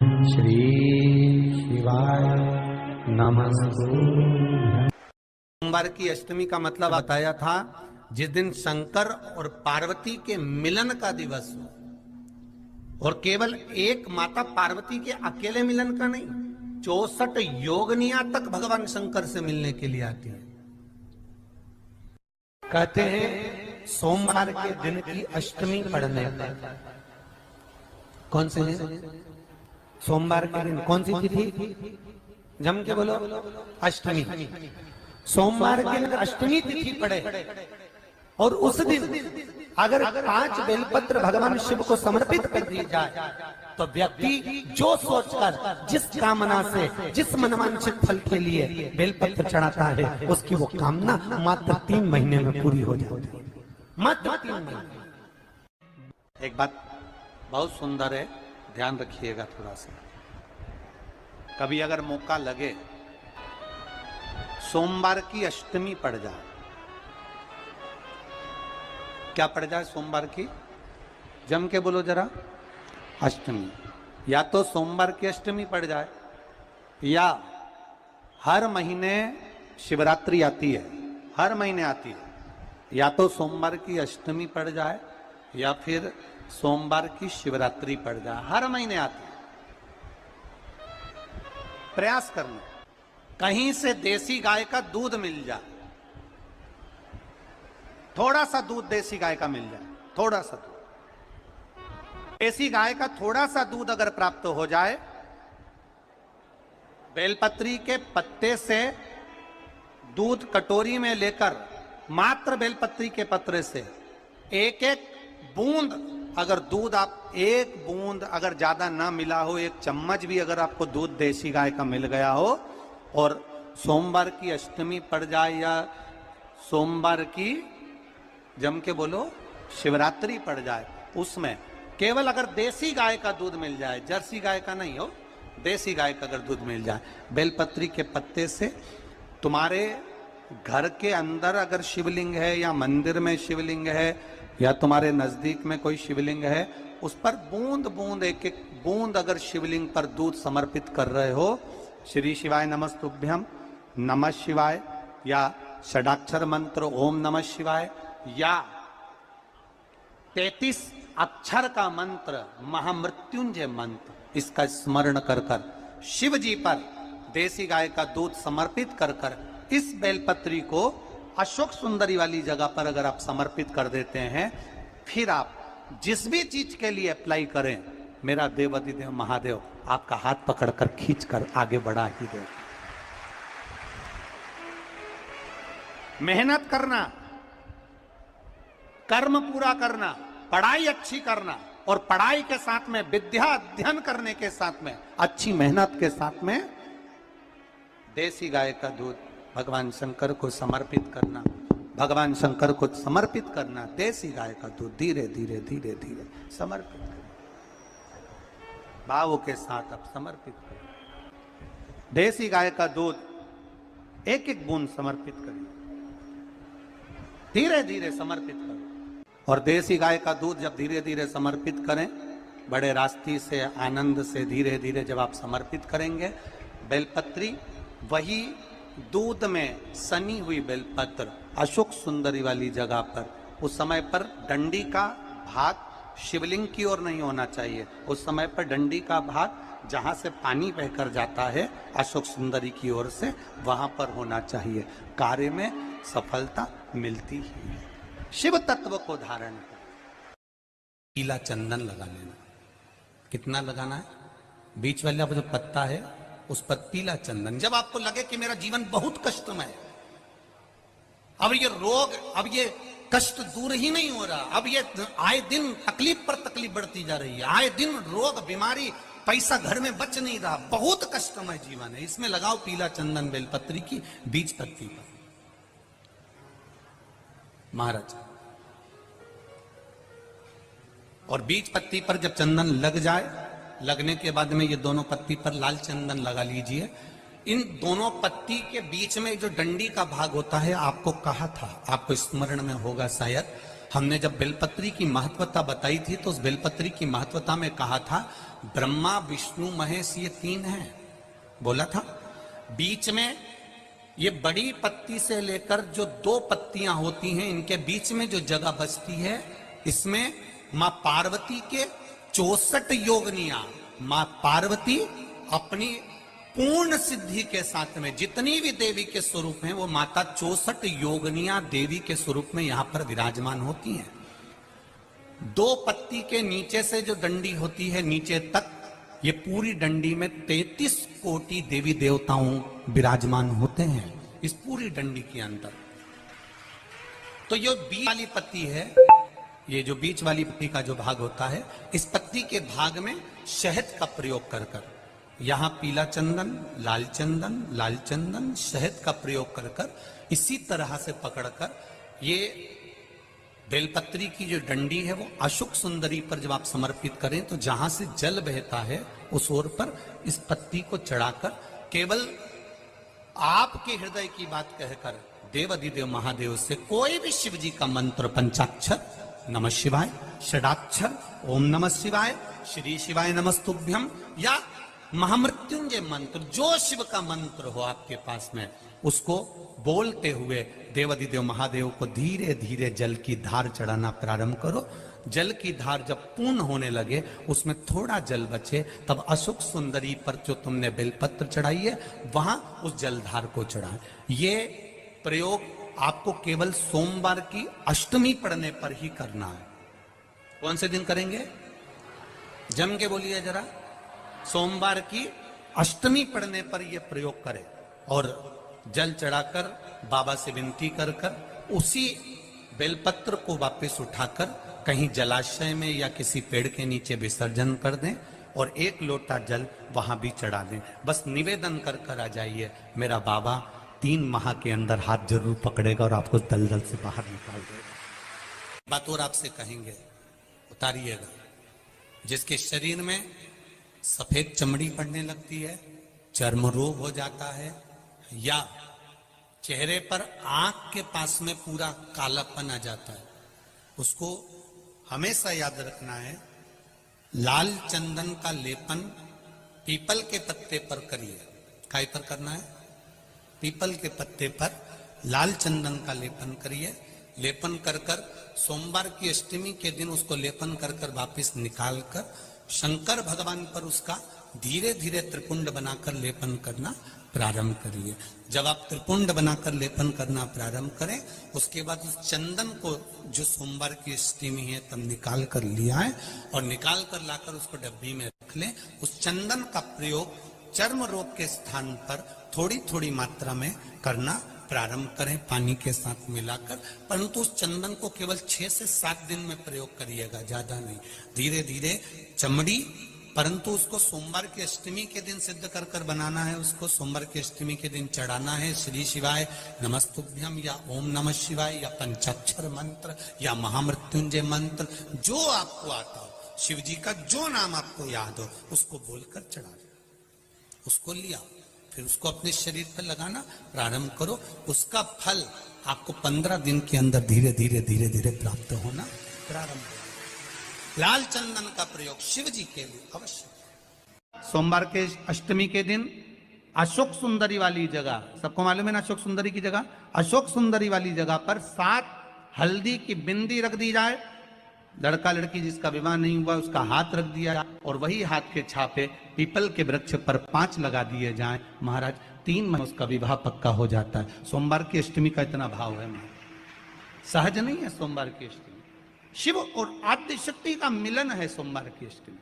श्री शिवाय नमस्तु। सोमवार की अष्टमी का मतलब बताया था जिस दिन शंकर और पार्वती के मिलन का दिवस हो, और केवल एक माता पार्वती के अकेले मिलन का नहीं, 64 योगनिया तक भगवान शंकर से मिलने के लिए आती है। कहते हैं सोमवार के दिन की अष्टमी पढ़ने पर, कौन से दिन? सोमवार के दिन कौन सी तिथि? जम के बोलो, अष्टमी। सोमवार के दिन अष्टमी तिथि पड़े और उस दिन अगर 5 बेलपत्र भगवान शिव को समर्पित कर दी जाए तो व्यक्ति जो सोचकर, जिस कामना से, जिस मनवांछित फल के लिए बेलपत्र चढ़ाता है, उसकी वो कामना मात्र 3 महीने में पूरी हो जाती है। मात्र 3 महीने। एक बात बहुत सुंदर है, ध्यान रखिएगा थोड़ा सा। कभी अगर मौका लगे, सोमवार की अष्टमी पड़ जाए, क्या पड़ जाए सोमवार की? जम के बोलो जरा, अष्टमी। या तो सोमवार की अष्टमी पड़ जाए, या हर महीने शिवरात्रि आती है, हर महीने आती है, या तो सोमवार की अष्टमी पड़ जाए या फिर सोमवार की शिवरात्रि पड़ जाए, हर महीने आती है। प्रयास करना कहीं से देसी गाय का दूध मिल जाए, थोड़ा सा दूध देसी गाय का मिल जाए, थोड़ा सा दूध देसी गाय का, थोड़ा सा दूध अगर प्राप्त हो जाए, बेलपत्री के पत्ते से दूध कटोरी में लेकर, मात्र बेलपत्री के पत्रे से एक एक बूंद अगर दूध, आप एक बूंद अगर ज्यादा ना मिला हो, 1 चम्मच भी अगर आपको दूध देसी गाय का मिल गया हो, और सोमवार की अष्टमी पड़ जाए या सोमवार की, जम के बोलो, शिवरात्रि पड़ जाए, उसमें केवल अगर देसी गाय का दूध मिल जाए, जर्सी गाय का नहीं हो, देसी गाय का अगर दूध मिल जाए, बेलपत्री के पत्ते से, तुम्हारे घर के अंदर अगर शिवलिंग है या मंदिर में शिवलिंग है या तुम्हारे नजदीक में कोई शिवलिंग है, उस पर बूंद बूंद, एक एक बूंद अगर शिवलिंग पर दूध समर्पित कर रहे हो, श्री शिवाय नमस्तुभ्यम, नमः शिवाय, या षडाक्षर मंत्र ओम नमः शिवाय, या 33 अक्षर का मंत्र महामृत्युंजय मंत्र, इसका स्मरण कर कर शिव जी पर देसी गाय का दूध समर्पित कर कर इस बेलपत्री को अशोक सुंदरी वाली जगह पर अगर आप समर्पित कर देते हैं, फिर आप जिस भी चीज के लिए अप्लाई करें, मेरा देवाधिदेव महादेव आपका हाथ पकड़कर खींचकर आगे बढ़ा ही दे। मेहनत करना, कर्म पूरा करना, पढ़ाई अच्छी करना, और पढ़ाई के साथ में विद्या अध्ययन करने के साथ में, अच्छी मेहनत के साथ में देसी गाय का दूध भगवान शंकर को समर्पित करना, भगवान शंकर को समर्पित करना, देसी गाय का दूध धीरे धीरे धीरे धीरे समर्पित करना, भावों के साथ आप समर्पित करें। देसी गाय का दूध एक एक बूंद समर्पित करें, धीरे धीरे समर्पित करें। और देसी गाय का दूध जब धीरे धीरे समर्पित करें, बड़े रास्ते से, आनंद से धीरे धीरे जब आप समर्पित करेंगे, बेलपत्री वही दूध में सनी हुई बेलपत्र अशोक सुंदरी वाली जगह पर, उस समय पर डंडी का भाग शिवलिंग की ओर नहीं होना चाहिए, उस समय पर डंडी का भाग जहां से पानी बहकर जाता है अशोक सुंदरी की ओर से, वहां पर होना चाहिए। कार्य में सफलता मिलती ही है। शिव तत्व को धारण कर पीला चंदन लगा लेना। कितना लगाना है? बीच वाला जो पत्ता है उस पर पीला चंदन। जब आपको लगे कि मेरा जीवन बहुत कष्टमय है, अब ये रोग, अब ये कष्ट दूर ही नहीं हो रहा, अब ये आए दिन तकलीफ पर तकलीफ बढ़ती जा रही है, आए दिन रोग, बीमारी, पैसा घर में बच नहीं रहा, बहुत कष्टमय जीवन है, इसमें लगाओ पीला चंदन बेलपत्री की बीज पत्ती पर। महाराज, और बीज पत्ती पर जब चंदन लग जाए, लगने के बाद में ये दोनों पत्ती पर लाल चंदन लगा लीजिए। इन दोनों पत्ती के बीच में जो डंडी का भाग होता है, आपको कहा था, आपको स्मरण में होगा शायद, हमने जब बेलपत्री की महत्वता बताई थी तो उस बेलपत्री की महत्वता में कहा था ब्रह्मा विष्णु महेश ये तीन हैं, बोला था। बीच में ये बड़ी पत्ती से लेकर जो 2 पत्तियां होती हैं, इनके बीच में जो जगह बचती है, इसमें मां पार्वती के 64 योगनियां, मां पार्वती अपनी पूर्ण सिद्धि के साथ में जितनी भी देवी के स्वरूप हैं वो माता 64 योगनियां देवी के स्वरूप में यहां पर विराजमान होती हैं। 2 पत्ती के नीचे से जो डंडी होती है नीचे तक, ये पूरी डंडी में 33 कोटि देवी देवताओं विराजमान होते हैं इस पूरी डंडी के अंदर। तो ये बीच वाली पत्ती है, ये जो बीच वाली पत्ती का जो भाग होता है, इस पत्ती के भाग में शहद का प्रयोग कर कर, यहां पीला चंदन, लाल चंदन, शहद का प्रयोग कर कर, इसी तरह से पकड़कर ये बेलपत्री की जो डंडी है वो अशोक सुंदरी पर जब आप समर्पित करें तो जहां से जल बहता है उस ओर पर इस पत्ती को चढ़ाकर केवल आपके हृदय की बात कहकर देवाधिदेव महादेव से कोई भी शिव जी का मंत्र, पंचाक्षर नमः शिवाय, षडाक्षर ओम नमः शिवाय, श्री शिवाय नमस्तुभ्यम, या महामृत्युंजय मंत्र, जो शिव का मंत्र हो आपके पास में, उसको बोलते हुए देवाधिदेव महादेव को धीरे धीरे जल की धार चढ़ाना प्रारंभ करो। जल की धार जब पूर्ण होने लगे, उसमें थोड़ा जल बचे, तब अशोक सुंदरी पर जो तुमने बेलपत्र चढ़ाई है वहां उस जलधार को चढ़ाए। ये प्रयोग आपको केवल सोमवार की अष्टमी पढ़ने पर ही करना है। कौन से दिन करेंगे? जम के बोलिए जरा। सोमवार की अष्टमी पढ़ने पर यह प्रयोग करें और जल चढ़ाकर बाबा से विनती कर कर उसी बेलपत्र को वापस उठाकर कहीं जलाशय में या किसी पेड़ के नीचे विसर्जन कर दें और 1 लोटा जल वहां भी चढ़ा दें। बस निवेदन कर कर आ जाइए, मेरा बाबा 3 माह के अंदर हाथ जरूर पकड़ेगा और आपको दलदल से बाहर निकाल देगा। बात और आपसे कहेंगे, उतारिएगा। जिसके शरीर में सफेद चमड़ी पड़ने लगती है, चर्म रोग हो जाता है, या चेहरे पर आंख के पास में पूरा कालापन आ जाता है, उसको हमेशा याद रखना है, लाल चंदन का लेपन पीपल के पत्ते पर करिए। काय पर करना है? पीपल के पत्ते पर लाल चंदन का लेपन करिए। लेपन कर कर सोमवार की अष्टमी के दिन उसको लेपन कर कर वापिस निकाल कर शंकर भगवान पर उसका धीरे धीरे त्रिपुंड बनाकर लेपन करना प्रारंभ करिए। जब आप त्रिपुंड बनाकर लेपन करना प्रारंभ करें, उसके बाद उस चंदन को जो सोमवार की अष्टमी है तब निकाल कर लिया है और निकाल कर लाकर उसको डब्बी में रख लें। उस चंदन का प्रयोग चर्म रोग के स्थान पर थोड़ी थोड़ी मात्रा में करना प्रारंभ करें पानी के साथ मिलाकर, परंतु उस चंदन को केवल 6 से 7 दिन में प्रयोग करिएगा, ज्यादा नहीं। धीरे धीरे चमड़ी, परंतु उसको सोमवार की अष्टमी के दिन सिद्ध कर कर बनाना है। उसको सोमवार की अष्टमी के दिन चढ़ाना है श्री शिवाय नमस्तुभ्यम या ओम नमः शिवाय या पंचाक्षर मंत्र या महामृत्युंजय मंत्र, जो आपको आता हो, शिव जी का जो नाम आपको याद हो उसको बोलकर चढ़ा, उसको लिया, फिर उसको अपने शरीर पर लगाना प्रारंभ करो। उसका फल आपको 15 दिन के अंदर धीरे धीरे धीरे धीरे प्राप्त होना प्रारंभ हो। लाल चंदन का प्रयोग शिव जी के लिए अवश्य। सोमवार के अष्टमी के दिन अशोक सुंदरी वाली जगह, सबको मालूम है ना अशोक सुंदरी की जगह, अशोक सुंदरी वाली जगह पर 7 हल्दी की बिंदी रख दी जाए। लड़का लड़की जिसका विवाह नहीं हुआ उसका हाथ रख दिया जाए और वही हाथ के छापे पीपल के वृक्ष पर 5 लगा दिए जाएं। महाराज 3 महीने उसका विवाह पक्का हो जाता है। सोमवार की अष्टमी का इतना भाव है महाराज, सहज नहीं है सोमवार की अष्टमी। शिव और आद्य शक्ति का मिलन है सोमवार की अष्टमी।